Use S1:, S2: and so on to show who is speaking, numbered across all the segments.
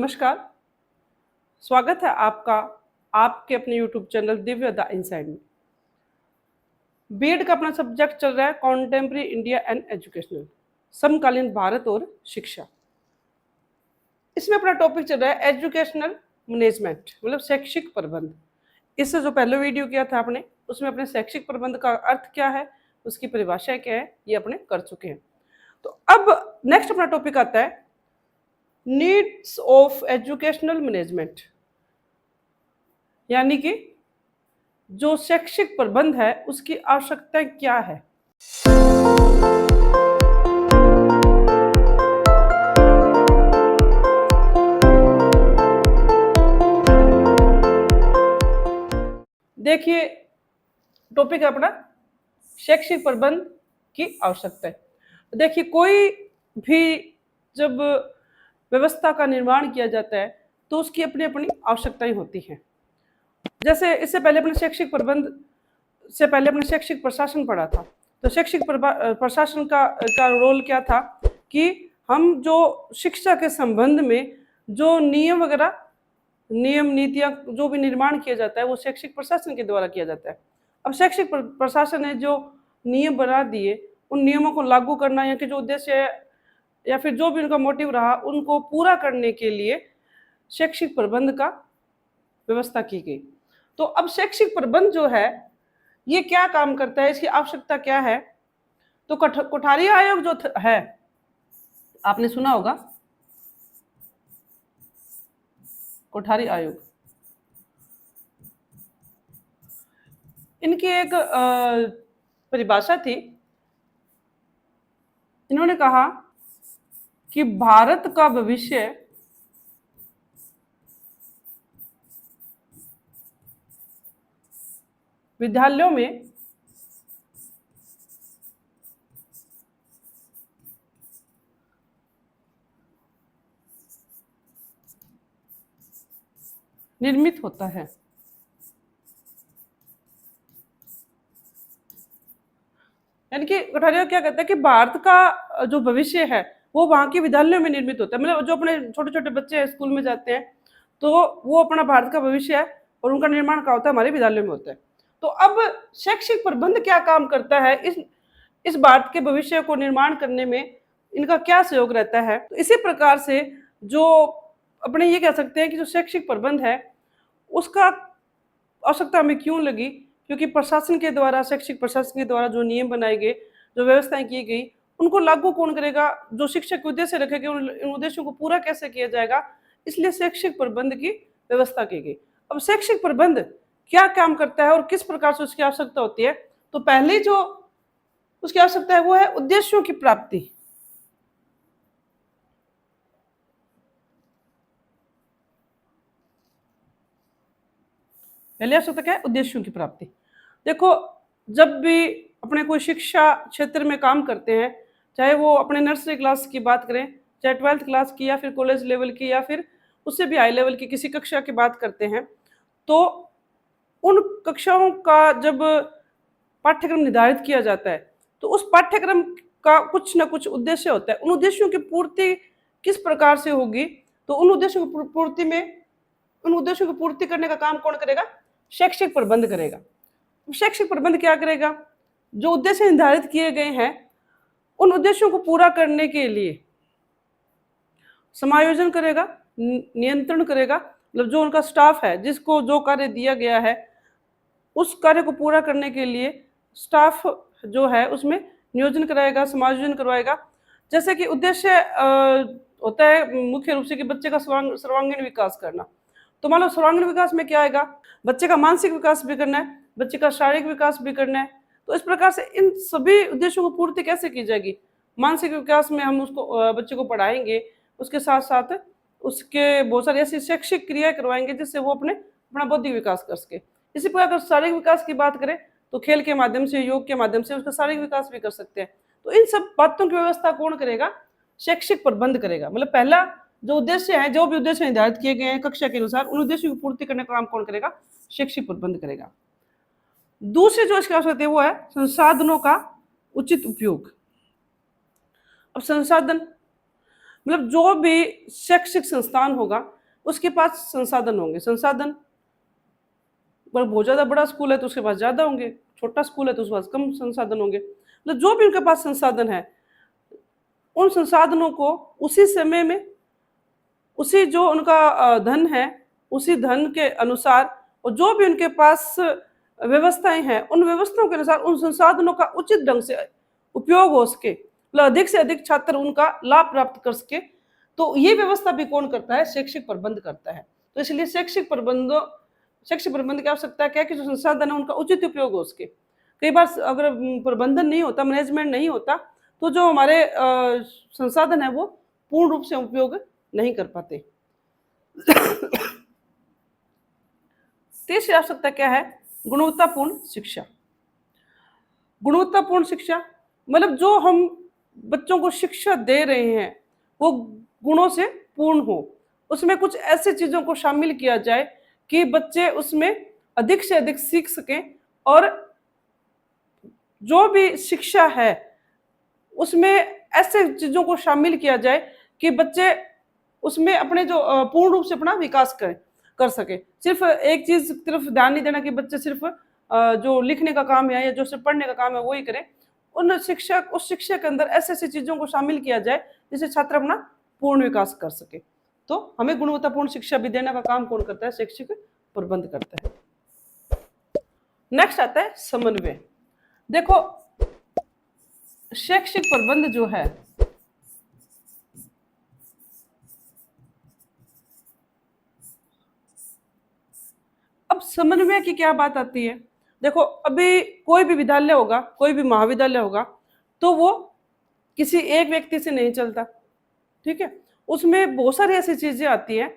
S1: नमस्कार, स्वागत है आपका आपके अपने YouTube channel Divya the inside में। बीएड का अपना सब्जेक्ट चल रहा है कॉन्टेम्प्रेरी इंडिया एंड एजुकेशनल, समकालीन भारत और शिक्षा। इसमें अपना टॉपिक चल रहा है एजुकेशनल मैनेजमेंट, मतलब शैक्षिक प्रबंध। इससे जो पहले वीडियो किया था आपने, उसमें अपने शैक्षिक प्रबंध का अर्थ क्या है, उसकी परिभाषा क्या है, ये अपने कर चुके हैं। तो अब नेक्स्ट अपना टॉपिक आता है नीड्स ऑफ एजुकेशनल मैनेजमेंट, यानी कि जो शैक्षिक प्रबंध है उसकी आवश्यकता क्या है। देखिए, टॉपिक है अपना शैक्षिक प्रबंध की आवश्यकता है। देखिए, कोई भी जब व्यवस्था का निर्माण किया जाता है तो उसकी अपनी अपनी आवश्यकताएं होती हैं। जैसे इससे पहले अपने शैक्षिक प्रबंध से पहले अपने शैक्षिक प्रशासन पढ़ा था, तो शैक्षिक प्रशासन का रोल क्या था कि हम जो शिक्षा के संबंध में जो नियम वगैरह, नियम नीतियाँ जो भी निर्माण किया जाता है वो शैक्षिक प्रशासन के द्वारा किया जाता है। अब शैक्षिक प्रशासन ने जो नियम बना दिए, उन नियमों को लागू करना या कि जो उद्देश्य है या फिर जो भी उनका मोटिव रहा, उनको पूरा करने के लिए शैक्षिक प्रबंध का व्यवस्था की गई। तो अब शैक्षिक प्रबंध जो है ये क्या काम करता है, इसकी आवश्यकता क्या है। तो कोठारी आयोग जो है, आपने सुना होगा कोठारी आयोग। इनकी एक परिभाषा थी। इन्होंने कहा कि भारत का भविष्य विद्यालयों में निर्मित होता है। यानी कि कोठारी आयोग क्या कहता है कि भारत का जो भविष्य है वो वहाँ के विद्यालयों में निर्मित होता है। मतलब जो अपने छोटे छोटे बच्चे स्कूल में जाते हैं तो वो अपना भारत का भविष्य है और उनका निर्माण क्या होता है, हमारे विद्यालयों में होता है। तो अब शैक्षिक प्रबंध क्या काम करता है, इस भारत के भविष्य को निर्माण करने में इनका क्या सहयोग रहता है। तो इसी प्रकार से जो अपने ये कह सकते हैं कि जो शैक्षिक प्रबंध है उसका आवश्यकता हमें क्यों लगी, क्योंकि प्रशासन के द्वारा, शैक्षिक प्रशासन के द्वारा जो नियम बनाए गए, जो व्यवस्थाएं की गई, उनको लागू कौन करेगा, जो शिक्षक उद्देश्य रखे गए उन उद्देश्यों को पूरा कैसे किया जाएगा, इसलिए शैक्षिक प्रबंध की व्यवस्था की गई। अब शैक्षिक प्रबंध क्या काम करता है और किस प्रकार से उसकी आवश्यकता होती है। तो पहले जो उसकी आवश्यकता है वो है उद्देश्यों की प्राप्ति। पहले आवश्यकता क्या है, उद्देश्यों की प्राप्ति। देखो, जब भी अपने कोई शिक्षा क्षेत्र में काम करते हैं, चाहे वो अपने नर्सरी क्लास की बात करें, चाहे 12th क्लास की या फिर कॉलेज लेवल की या फिर उससे भी हाई लेवल की किसी कक्षा की बात करते हैं, तो उन कक्षाओं का जब पाठ्यक्रम निर्धारित किया जाता है तो उस पाठ्यक्रम का कुछ ना कुछ उद्देश्य होता है। उन उद्देश्यों की पूर्ति किस प्रकार से होगी, तो उन उद्देश्यों की पूर्ति करने का काम कौन करेगा, शैक्षिक प्रबंध करेगा। शैक्षिक प्रबंध क्या करेगा, जो उद्देश्य निर्धारित किए गए हैं उन उद्देश्यों को पूरा करने के लिए समायोजन करेगा, नियंत्रण करेगा। मतलब जो उनका स्टाफ है, जिसको जो कार्य दिया गया है उस कार्य को पूरा करने के लिए स्टाफ जो है उसमें नियोजन कराएगा, समायोजन करवाएगा। जैसे कि उद्देश्य होता है मुख्य रूप से कि बच्चे का सर्वांगीण विकास करना। तो मान लो सर्वांगीण विकास में क्या आएगा, बच्चे का मानसिक विकास भी करना है, बच्चे का शारीरिक विकास भी करना है। तो इस प्रकार से इन सभी उद्देश्यों को पूर्ति कैसे की जाएगी। मानसिक विकास में हम उसको बच्चे को पढ़ाएंगे, उसके साथ साथ उसके बहुत सारी ऐसी शैक्षिक क्रियाएं करवाएंगे जिससे वो अपना बौद्धिक विकास कर सके। इसी प्रकार अगर शारीरिक विकास की बात करें तो खेल के माध्यम से, योग के माध्यम से उसका शारीरिक विकास भी कर सकते हैं। तो इन सब बातों की व्यवस्था कौन करेगा, शैक्षिक प्रबंध करेगा। मतलब पहला जो उद्देश्य है, जो भी उद्देश्य निर्धारित किए गए हैं कक्षा के अनुसार, उन उद्देश्यों की पूर्ति करने का काम कौन करेगा, शैक्षिक प्रबंध करेगा। दूसरी जो इसकी आवश्यकता है वो है संसाधनों का उचित उपयोग। अब संसाधन मतलब जो भी शैक्षिक संस्थान होगा उसके पास संसाधन होंगे। संसाधन पर बहुत ज़्यादा बड़ा स्कूल है तो उसके पास ज़्यादा होंगे, छोटा स्कूल है तो उसके पास कम संसाधन होंगे। मतलब जो भी उनके पास संसाधन है, उन संसाधनों को उसी समय में, उसी जो उनका धन है, उसी धन के अनुसार और जो भी उनके पास व्यवस्थाएं हैं, उन व्यवस्थाओं के अनुसार उन संसाधनों का उचित ढंग से उपयोग हो सके, मतलब अधिक से अधिक छात्र उनका लाभ प्राप्त कर सके। तो ये व्यवस्था भी कौन करता है? शैक्षिक प्रबंध करता है। तो इसलिए शैक्षिक प्रबंध की आवश्यकता क्या है कि जो संसाधन है उनका उचित उपयोग हो सके। कई बार अगर प्रबंधन नहीं होता, मैनेजमेंट नहीं होता, तो जो हमारे संसाधन है वो पूर्ण रूप से उपयोग नहीं कर पाते। तीसरी आवश्यकता क्या है? गुणवत्तापूर्ण शिक्षा। गुणवत्तापूर्ण शिक्षा मतलब जो हम बच्चों को शिक्षा दे रहे हैं वो गुणों से पूर्ण हो, उसमें कुछ ऐसी चीजों को शामिल किया जाए कि बच्चे उसमें अधिक से अधिक सीख सकें, और जो भी शिक्षा है उसमें ऐसे चीजों को शामिल किया जाए कि बच्चे उसमें अपने जो पूर्ण रूप से अपना विकास कर सके। सिर्फ एक चीज तरफ ध्यान नहीं देना कि बच्चे सिर्फ जो लिखने का काम है या जो सिर्फ पढ़ने का काम है वही करें। उस शिक्षा के अंदर ऐसे ऐसी चीजों को शामिल किया जाए जिससे छात्र अपना पूर्ण विकास कर सके। तो हमें गुणवत्तापूर्ण शिक्षा भी देने का काम कौन करता है? शैक्षिक प्रबंध करता है। नेक्स्ट आता है समन्वय। देखो, शैक्षिक प्रबंध जो है अब समन्वय की क्या बात आती है? देखो, अभी कोई भी विद्यालय होगा, कोई भी महाविद्यालय होगा, तो वो किसी एक व्यक्ति से नहीं चलता, ठीक है। उसमें बहुत सारी ऐसी चीजें आती हैं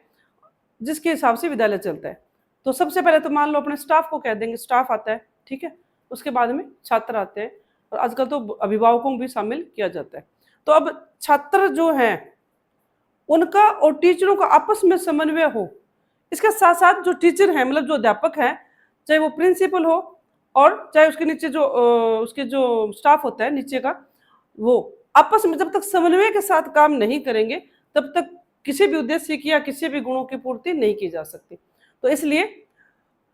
S1: जिसके हिसाब से विद्यालय चलता है। तो सबसे पहले तो मान लो अपने स्टाफ को कह देंगे, स्टाफ आता है, ठीक है। उसके बाद में छात्र आते हैं, और आजकल तो अभिभावकों को भी शामिल किया जाता है। तो अब छात्र जो हैं उनका और टीचरों का आपस में समन्वय हो। इसके साथ साथ जो टीचर हैं, मतलब जो अध्यापक हैं, चाहे वो प्रिंसिपल हो और चाहे उसके नीचे जो उसके जो स्टाफ होता है नीचे का, वो आपस में जब तक समन्वय के साथ काम नहीं करेंगे तब तक किसी भी उद्देश्य की या किसी भी गुणों की पूर्ति नहीं की जा सकती। तो इसलिए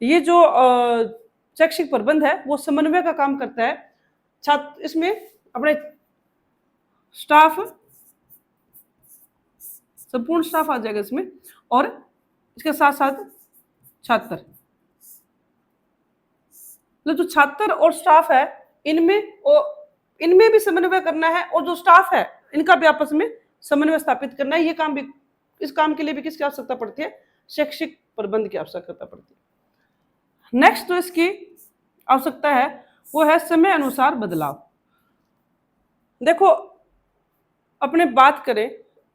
S1: ये जो शैक्षिक प्रबंध है वो समन्वय का काम करता है। छात्र इसमें अपने स्टाफ, संपूर्ण स्टाफ आ जाएगा इसमें, और इसके साथ साथ छात्र, मतलब जो छात्र और स्टाफ है इनमें भी समन्वय करना है, और जो स्टाफ है इनका भी आपस में समन्वय स्थापित करना है। ये काम भी, इस काम के लिए भी किसकी आवश्यकता पड़ती है? शैक्षिक प्रबंध की आवश्यकता पड़ती है। नेक्स्ट जो इसकी आवश्यकता है वो है समय अनुसार बदलाव। देखो, अपने बात करें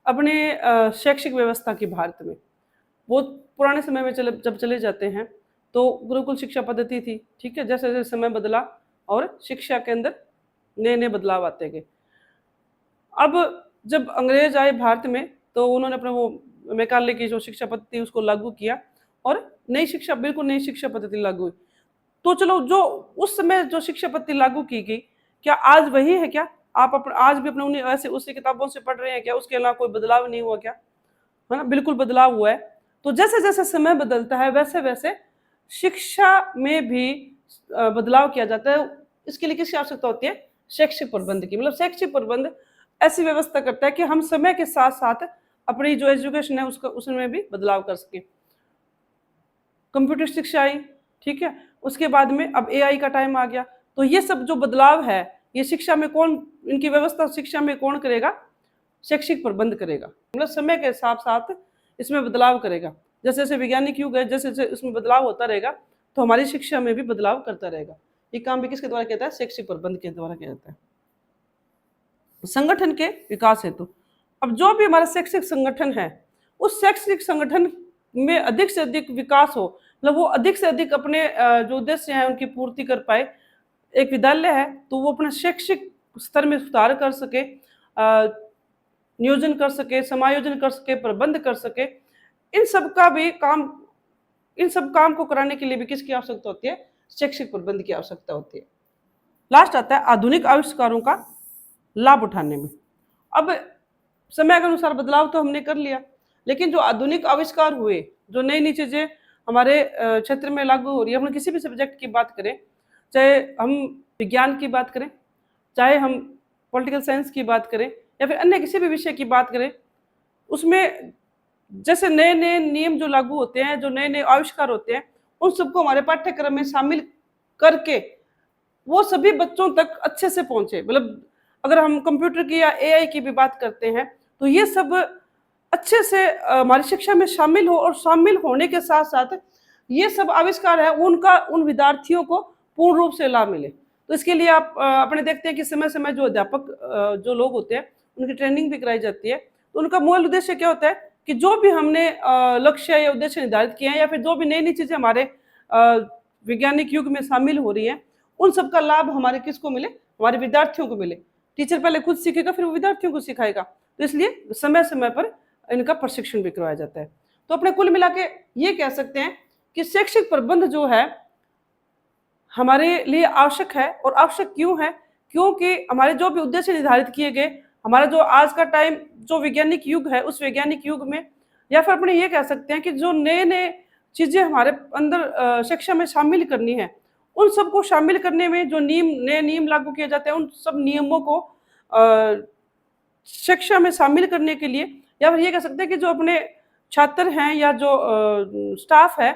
S1: अपने शैक्षिक व्यवस्था की भारत में, वो पुराने समय में जब चले जाते हैं तो गुरुकुल शिक्षा पद्धति थी, ठीक है। जैसे जैसे समय बदला और शिक्षा के अंदर नए नए बदलाव आते गए। अब जब अंग्रेज आए भारत में तो उन्होंने अपना वो मैकाले की जो शिक्षा पद्धति उसको लागू किया, और नई शिक्षा, बिल्कुल नई शिक्षा पद्धति लागू हुई। तो चलो, जो उस समय जो शिक्षा पद्धति लागू की गई, क्या आज वही है? क्या आप आज भी अपने उन्हीं ऐसे उसी किताबों से पढ़ रहे हैं क्या? उसके अलावा कोई बदलाव नहीं हुआ क्या? है ना, बिल्कुल बदलाव हुआ है। तो जैसे जैसे समय बदलता है वैसे वैसे शिक्षा में भी बदलाव किया जाता है। इसके लिए किसकी आवश्यकता होती है? शैक्षिक प्रबंध की। मतलब शैक्षिक प्रबंध ऐसी व्यवस्था करता है कि हम समय के साथ साथ अपनी जो एजुकेशन है उसमें भी बदलाव कर सके। कंप्यूटर शिक्षा आई, ठीक है, उसके बाद में अब एआई का टाइम आ गया। तो ये सब जो बदलाव है ये शिक्षा में कौन, इनकी व्यवस्था शिक्षा में कौन करेगा? शैक्षिक प्रबंध करेगा। मतलब समय के हिसाब साथ इसमें बदलाव करेगा। जैसे जैसे वैज्ञानिक युग है, जैसे जैसे इसमें बदलाव होता रहेगा तो हमारी शिक्षा में भी बदलाव करता रहेगा। ये काम भी किसके द्वारा किया जाता है? शैक्षिक प्रबंध के द्वारा किया जाता है। संगठन के विकास हेतु, अब जो भी हमारा शैक्षिक संगठन है उस शैक्षिक संगठन में अधिक से अधिक विकास हो, मतलब वो अधिक से अधिक अपने जो उद्देश्य हैं उनकी पूर्ति कर पाए। एक विद्यालय है तो वो अपने शैक्षिक स्तर में सुधार कर सके, नियोजन कर सके, समायोजन कर सके, प्रबंध कर सके। इन सब काम को कराने के लिए भी किसकी आवश्यकता होती है? शैक्षिक प्रबंध की आवश्यकता होती है। लास्ट आता है आधुनिक आविष्कारों का लाभ उठाने में। अब समय के अनुसार बदलाव तो हमने कर लिया, लेकिन जो आधुनिक आविष्कार हुए, जो नई-नई चीज़ें हमारे क्षेत्र में लागू हो रही है, हम किसी भी सब्जेक्ट की बात करें, चाहे हम विज्ञान की बात करें, चाहे हम पॉलिटिकल साइंस की बात करें या फिर अन्य किसी भी विषय की बात करें, उसमें जैसे नए-नए नियम जो लागू होते हैं, जो नए-नए आविष्कार होते हैं, उन सबको हमारे पाठ्यक्रम में शामिल करके वो सभी बच्चों तक अच्छे से पहुँचे। मतलब अगर हम कंप्यूटर की या एआई की भी बात करते हैं, तो ये सब अच्छे से हमारी शिक्षा में शामिल हो और शामिल होने के साथ-साथ ये सब आविष्कार है उनका उन विद्यार्थियों को पूर्ण रूप से लाभ मिले। तो इसके लिए आप अपने देखते हैं कि समय-समय जो अध्यापक जो लोग होते हैं, उनकी ट्रेनिंग भी कराई जाती है। तो उनका मूल उद्देश्य क्या होता है कि जो भी हमने लक्ष्य या उद्देश्य निर्धारित किए हैं या फिर जो भी नई-नई चीज़ें हमारे वैज्ञानिक युग में शामिल हो रही हैं, उन सब का लाभ हमारे किसको मिले? हमारे विद्यार्थियों को मिले। टीचर पहले खुद सीखेगा, फिर वो विद्यार्थियों को सिखाएगा। तो इसलिए समय-समय पर इनका प्रशिक्षण भी करवाया जाता है। तो अपने कुल मिला के ये कह सकते हैं कि शैक्षिक प्रबंध जो है, हमारे लिए आवश्यक है और आवश्यक क्यों है? क्योंकि हमारे जो भी उद्देश्य निर्धारित किए गए, हमारा जो आज का टाइम जो वैज्ञानिक युग है, उस वैज्ञानिक युग में या फिर अपने ये कह सकते हैं कि जो नए-नए चीज़ें हमारे अंदर शिक्षा में शामिल करनी है, उन सबको शामिल करने में जो नए नियम लागू किए जाते हैं, उन सब नियमों को शिक्षा में शामिल करने के लिए या फिर ये कह सकते हैं कि जो अपने छात्र हैं या जो स्टाफ है,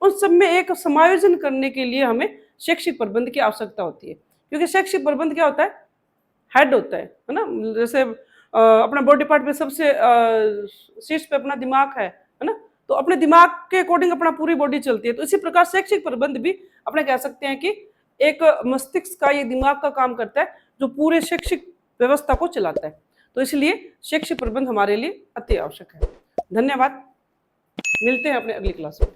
S1: उन सब में एक समायोजन करने के लिए हमें शैक्षिक प्रबंध की आवश्यकता होती है। क्योंकि शैक्षिक प्रबंध क्या होता है? हेड होता है ना? जैसे अपना बॉडी पार्ट में सबसे शीर्ष पे अपना दिमाग है ना? तो अपने दिमाग के अकॉर्डिंग अपना पूरी बॉडी चलती है। तो इसी प्रकार शैक्षिक प्रबंध भी अपने कह सकते हैं कि एक मस्तिष्क का, ये दिमाग का काम करता है, जो पूरे शैक्षिक व्यवस्था को चलाता है। तो इसलिए शैक्षिक प्रबंध हमारे लिए अति आवश्यक है। धन्यवाद। मिलते हैं अपने अगली क्लास में।